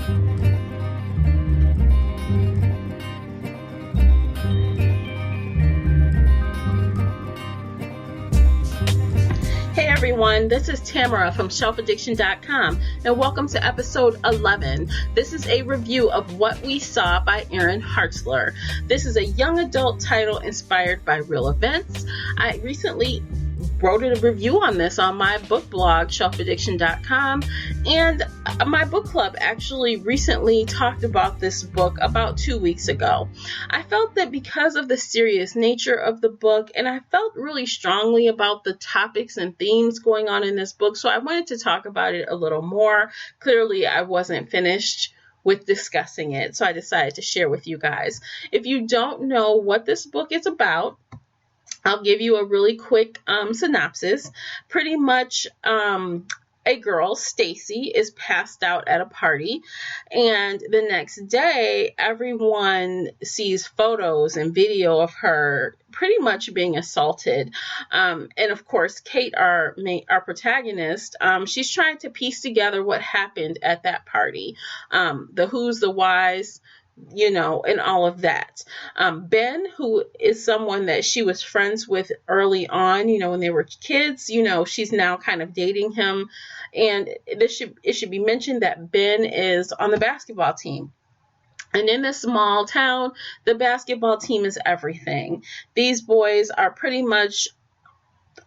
Hey everyone, this is Tamara from shelfaddiction.com and welcome to episode 11. This is a review of What We Saw by Aaron Hartzler. This is a young adult title inspired by real events. I recently wrote a review on this on my book blog, shelfaddiction.com, and my book club actually recently talked about this book about 2 weeks ago. I felt that because of the serious nature of the book, and I felt really strongly about the topics and themes going on in this book, so I wanted to talk about it a little more. Clearly, I wasn't finished with discussing it, so I decided to share with you guys. If you don't know what this book is about, I'll give you a really quick synopsis. Pretty much, a girl, Stacy, is passed out at a party, and the next day, everyone sees photos and video of her pretty much being assaulted. And of course, Kate, our protagonist, she's trying to piece together what happened at that party, the who's, the whys, and all of that. Ben, who is someone that she was friends with early on, when they were kids, she's now kind of dating him. And it should be mentioned that Ben is on the basketball team. And in this small town, the basketball team is everything. These boys are pretty much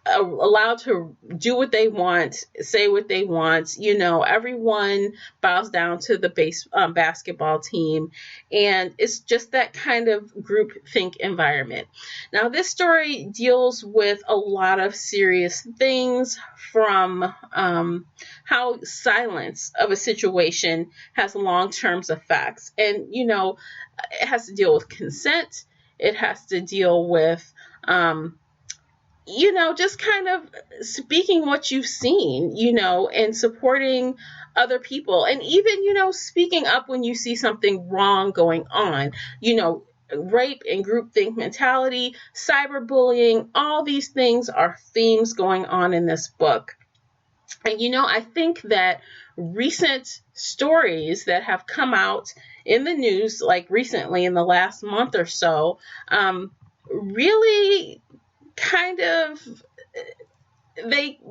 allowed to do what they want, say what they want. Everyone bows down to the basketball team, and it's just that kind of group think environment. Now, this story deals with a lot of serious things, from how silence of a situation has long-term effects, and it has to deal with consent. It has to deal with just kind of speaking what you've seen, and supporting other people. And even, speaking up when you see something wrong going on, rape and groupthink mentality, cyberbullying, all these things are themes going on in this book. And, I think that recent stories that have come out in the news, like recently in the last month or so, really kind of,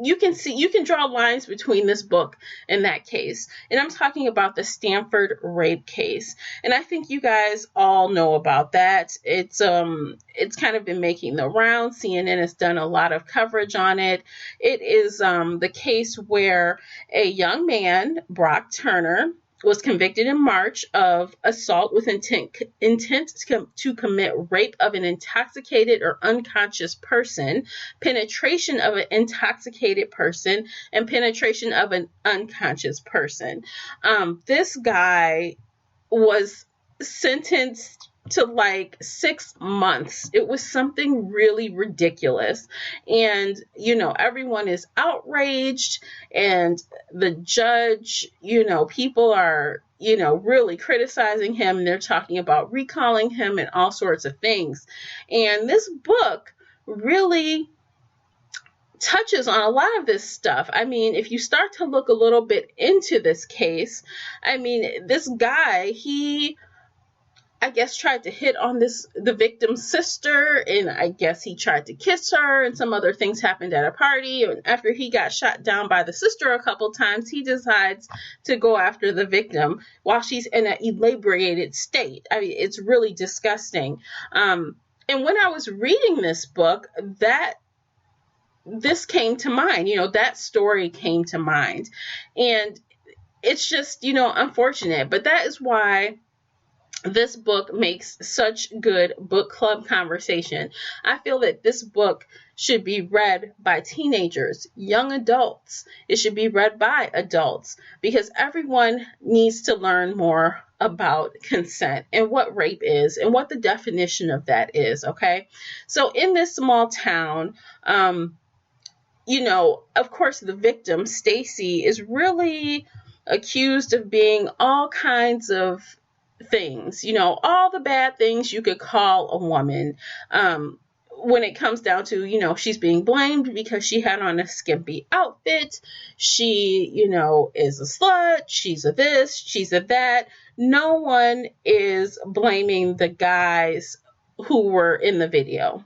you can draw lines between this book and that case. And I'm talking about the Stanford rape case. And I think you guys all know about that. It's kind of been making the rounds. CNN has done a lot of coverage on it. It is the case where a young man, Brock Turner, was convicted in March of assault with intent to commit rape of an intoxicated or unconscious person, penetration of an intoxicated person, and penetration of an unconscious person. This guy was sentenced to like 6 months. It was something really ridiculous. And, everyone is outraged, and the judge, people are, really criticizing him. And they're talking about recalling him and all sorts of things. And this book really touches on a lot of this stuff. I mean, if you start to look a little bit into this case, this guy, I guess tried to hit on the victim's sister, and I guess he tried to kiss her, and some other things happened at a party. And after he got shot down by the sister a couple times, he decides to go after the victim while she's in an inebriated state. It's really disgusting. And when I was reading this book, this came to mind, that story came to mind. And it's just, unfortunate, but that is why this book makes such good book club conversation. I feel that this book should be read by teenagers, young adults. It should be read by adults, because everyone needs to learn more about consent and what rape is and what the definition of that is, okay? So in this small town, of course, the victim, Stacy, is really accused of being all kinds of things, all the bad things you could call a woman, when it comes down to, she's being blamed because she had on a skimpy outfit. She, is a slut. She's a this, she's a that. No one is blaming the guys who were in the video.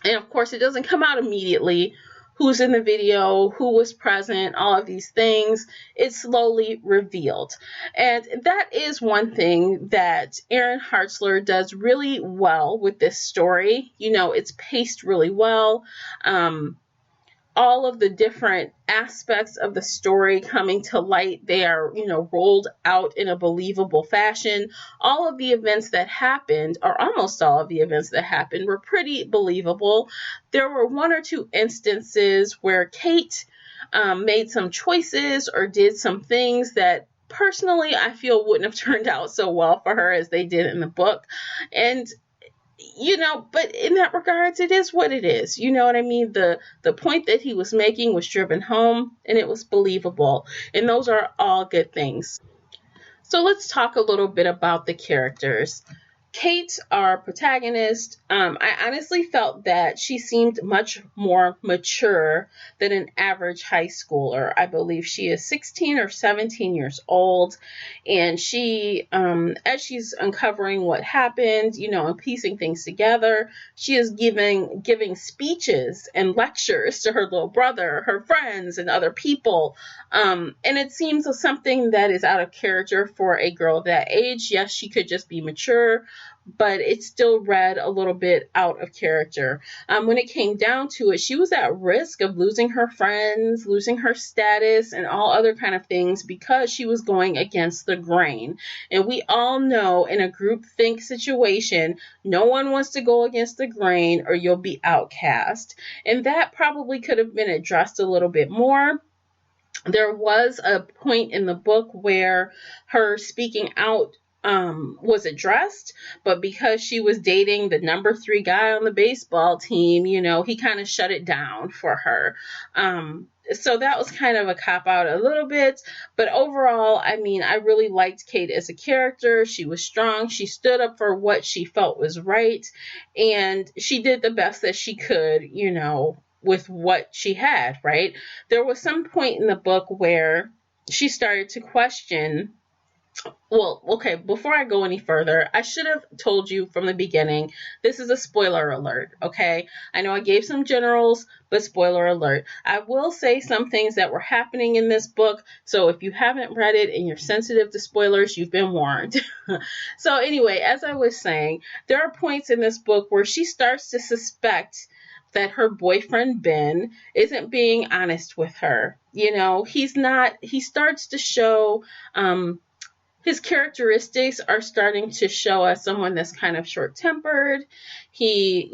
And of course, it doesn't come out immediately who's in the video, who was present, all of these things. It's slowly revealed. And that is one thing that Aaron Hartzler does really well with this story. It's paced really well. All of the different aspects of the story coming to light, they are, rolled out in a believable fashion. All of the events that happened, or almost all of the events that happened, were pretty believable. There were one or two instances where Kate made some choices or did some things that personally I feel wouldn't have turned out so well for her as they did in the book. And but in that regards, it is what it is. You know what I mean? The point that he was making was driven home, and it was believable. And those are all good things. So let's talk a little bit about the characters. Kate, our protagonist, I honestly felt that she seemed much more mature than an average high schooler. I believe she is 16 or 17 years old, and she, as she's uncovering what happened, and piecing things together, she is giving speeches and lectures to her little brother, her friends, and other people, and it seems something that is out of character for a girl of that age. Yes, she could just be mature, but it still read a little bit out of character. When it came down to it, she was at risk of losing her friends, losing her status, and all other kind of things because she was going against the grain. And we all know in a groupthink situation, no one wants to go against the grain or you'll be outcast. And that probably could have been addressed a little bit more. There was a point in the book where her speaking out was addressed, but because she was dating the number 3 guy on the baseball team, he kind of shut it down for her. So that was kind of a cop-out a little bit, but overall, I really liked Kate as a character. She was strong. She stood up for what she felt was right, and she did the best that she could, with what she had, right? There was some point in the book where she started to question. Well, okay, before I go any further, I should have told you from the beginning, this is a spoiler alert, okay? I know I gave some generals, but spoiler alert. I will say some things that were happening in this book, so if you haven't read it and you're sensitive to spoilers, you've been warned. So anyway, as I was saying, there are points in this book where she starts to suspect that her boyfriend, Ben, isn't being honest with her. He's not, he starts to show, his characteristics are starting to show us someone that's kind of short-tempered. He,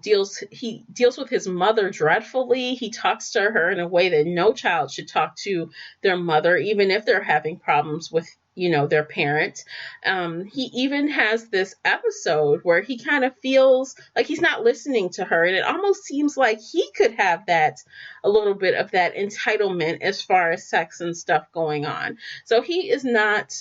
deals with his mother dreadfully. He talks to her in a way that no child should talk to their mother, even if they're having problems with, their parent. He even has this episode where he kind of feels like he's not listening to her. And it almost seems like he could have a little bit of that entitlement as far as sex and stuff going on. So he is not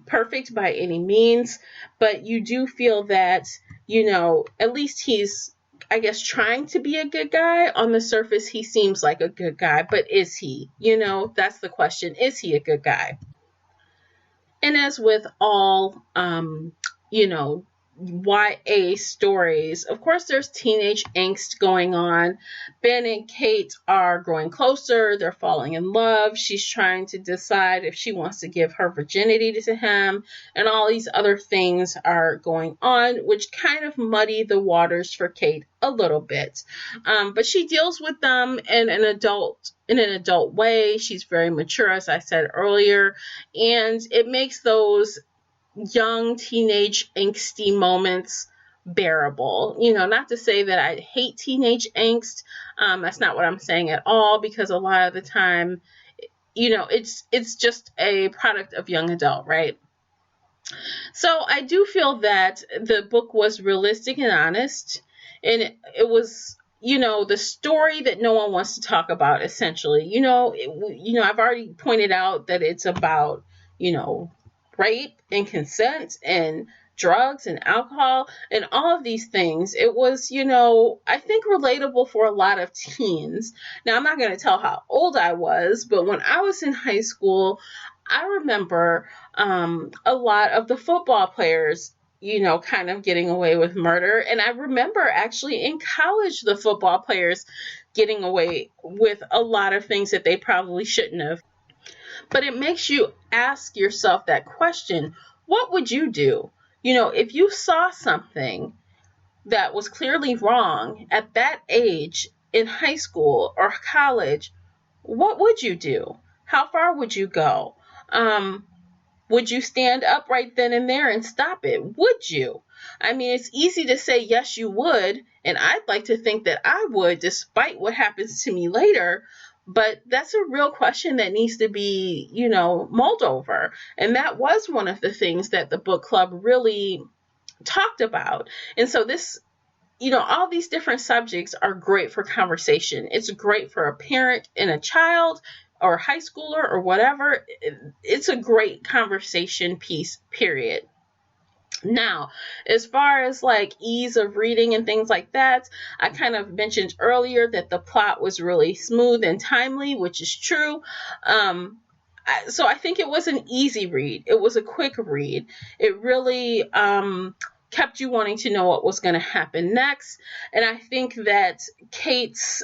perfect by any means, but you do feel that, at least he's, I guess, trying to be a good guy. On the surface, he seems like a good guy, but is he? That's the question. Is he a good guy? And as with all, YA stories, of course, there's teenage angst going on. Ben and Kate are growing closer. They're falling in love. She's trying to decide if she wants to give her virginity to him, and all these other things are going on, which kind of muddy the waters for Kate a little bit. But she deals with them in an adult way. She's very mature, as I said earlier, and it makes those young teenage angsty moments bearable. Not to say that I hate teenage angst. That's not what I'm saying at all, because a lot of the time, it's just a product of young adult, right? So I do feel that the book was realistic and honest, and it was, the story that no one wants to talk about, essentially. I've already pointed out that it's about, rape and consent, and drugs and alcohol and all of these things. It was, I think relatable for a lot of teens. Now, I'm not going to tell how old I was, but when I was in high school, I remember a lot of the football players, kind of getting away with murder. And I remember actually in college, the football players getting away with a lot of things that they probably shouldn't have. But it makes you ask yourself that question, what would you do? If you saw something that was clearly wrong at that age in high school or college, what would you do? How far would you go? Would you stand up right then and there and stop it? Would you? I mean, it's easy to say, yes, you would. And I'd like to think that I would, despite what happens to me later. But that's a real question that needs to be, mulled over. And that was one of the things that the book club really talked about. And so this, all these different subjects are great for conversation. It's great for a parent and a child or a high schooler or whatever. It's a great conversation piece, period. Now, as far as like ease of reading and things like that, I kind of mentioned earlier that the plot was really smooth and timely, which is true. So I think it was an easy read. It was a quick read. It really kept you wanting to know what was going to happen next. And I think that Kate's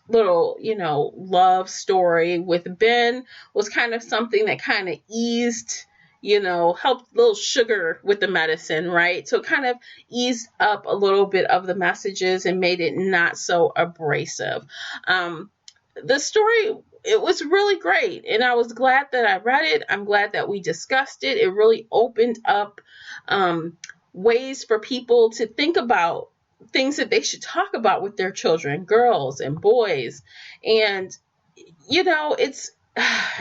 little, love story with Ben was kind of something that kind of eased, helped a little sugar with the medicine, right? So it kind of eased up a little bit of the messages and made it not so abrasive. The story, it was really great. And I was glad that I read it. I'm glad that we discussed it. It really opened up ways for people to think about things that they should talk about with their children, girls and boys. And,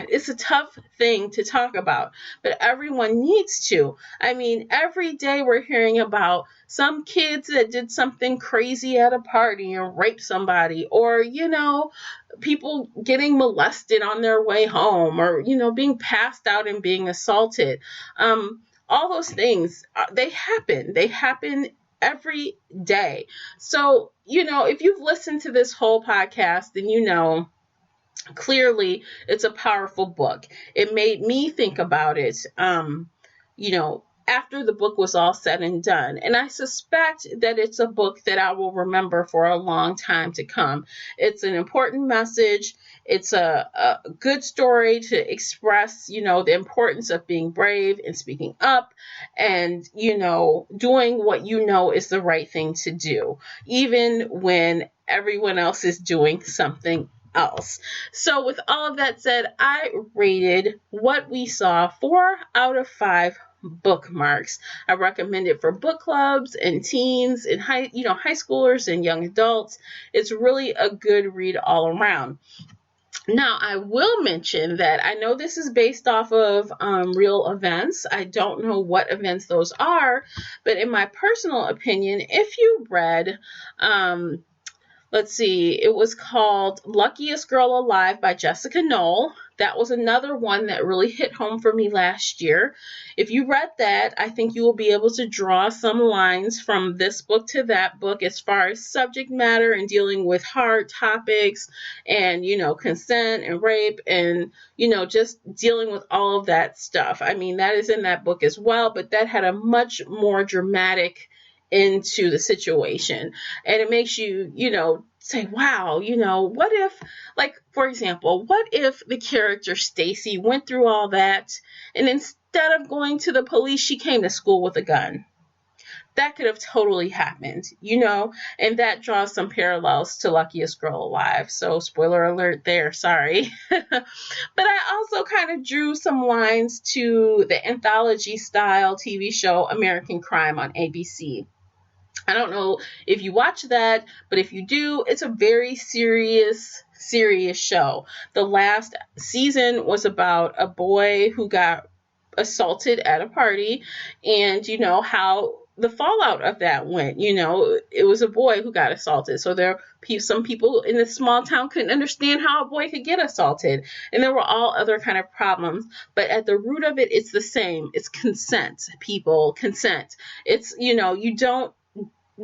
it's a tough thing to talk about, but everyone needs to. I mean, every day we're hearing about some kids that did something crazy at a party and raped somebody, or, people getting molested on their way home, or, being passed out and being assaulted. All those things, they happen every day. So, if you've listened to this whole podcast, then clearly it's a powerful book. It made me think about it, after the book was all said and done. And I suspect that it's a book that I will remember for a long time to come. It's an important message. It's a good story to express, the importance of being brave and speaking up and, doing what is the right thing to do, even when everyone else is doing something else. So with all of that said, I rated What We Saw 4 out of 5 bookmarks. I recommend it for book clubs and teens and high schoolers and young adults. It's really a good read all around. Now, I will mention that I know this is based off of real events. I don't know what events those are, but in my personal opinion, if you read, let's see, it was called Luckiest Girl Alive by Jessica Knoll. That was another one that really hit home for me last year. If you read that, I think you will be able to draw some lines from this book to that book as far as subject matter and dealing with hard topics and, consent and rape and, just dealing with all of that stuff. I mean, that is in that book as well, but that had a much more dramatic into the situation. And it makes you, say, wow, what if, like, for example, what if the character Stacy went through all that and instead of going to the police, she came to school with a gun? That could have totally happened, and that draws some parallels to Luckiest Girl Alive. So spoiler alert there, sorry. But I also kind of drew some lines to the anthology style TV show American Crime on ABC. I don't know if you watch that, but if you do, it's a very serious show. The last season was about a boy who got assaulted at a party and, how the fallout of that went. It was a boy who got assaulted. So some people in this small town couldn't understand how a boy could get assaulted. And there were all other kind of problems. But at the root of it, it's the same. It's consent, people, consent. It's, you don't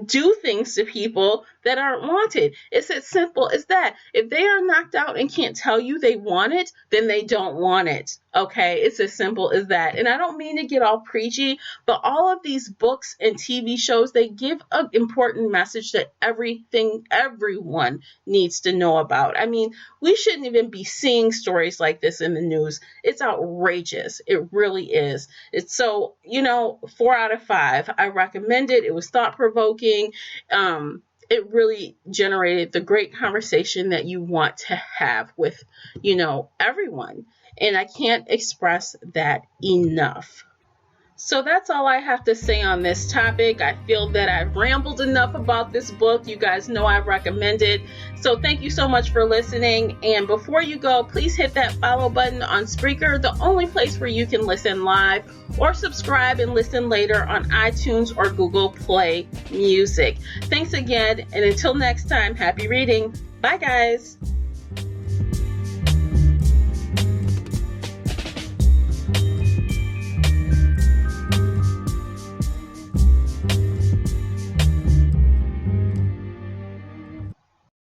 do things to people that aren't wanted. It's as simple as that. If they are knocked out and can't tell you they want it, then they don't want it. Okay, it's as simple as that. And I don't mean to get all preachy, but all of these books and TV shows, they give an important message that everyone needs to know about. I mean, we shouldn't even be seeing stories like this in the news. It's outrageous. It really is. It's so, 4 out of 5. I recommend it. It was thought-provoking. It really generated the great conversation that you want to have with, everyone. And I can't express that enough. So that's all I have to say on this topic. I feel that I've rambled enough about this book. You guys know I recommend it. So thank you so much for listening. And before you go, please hit that follow button on Spreaker, the only place where you can listen live, or subscribe and listen later on iTunes or Google Play Music. Thanks again. And until next time, happy reading. Bye, guys.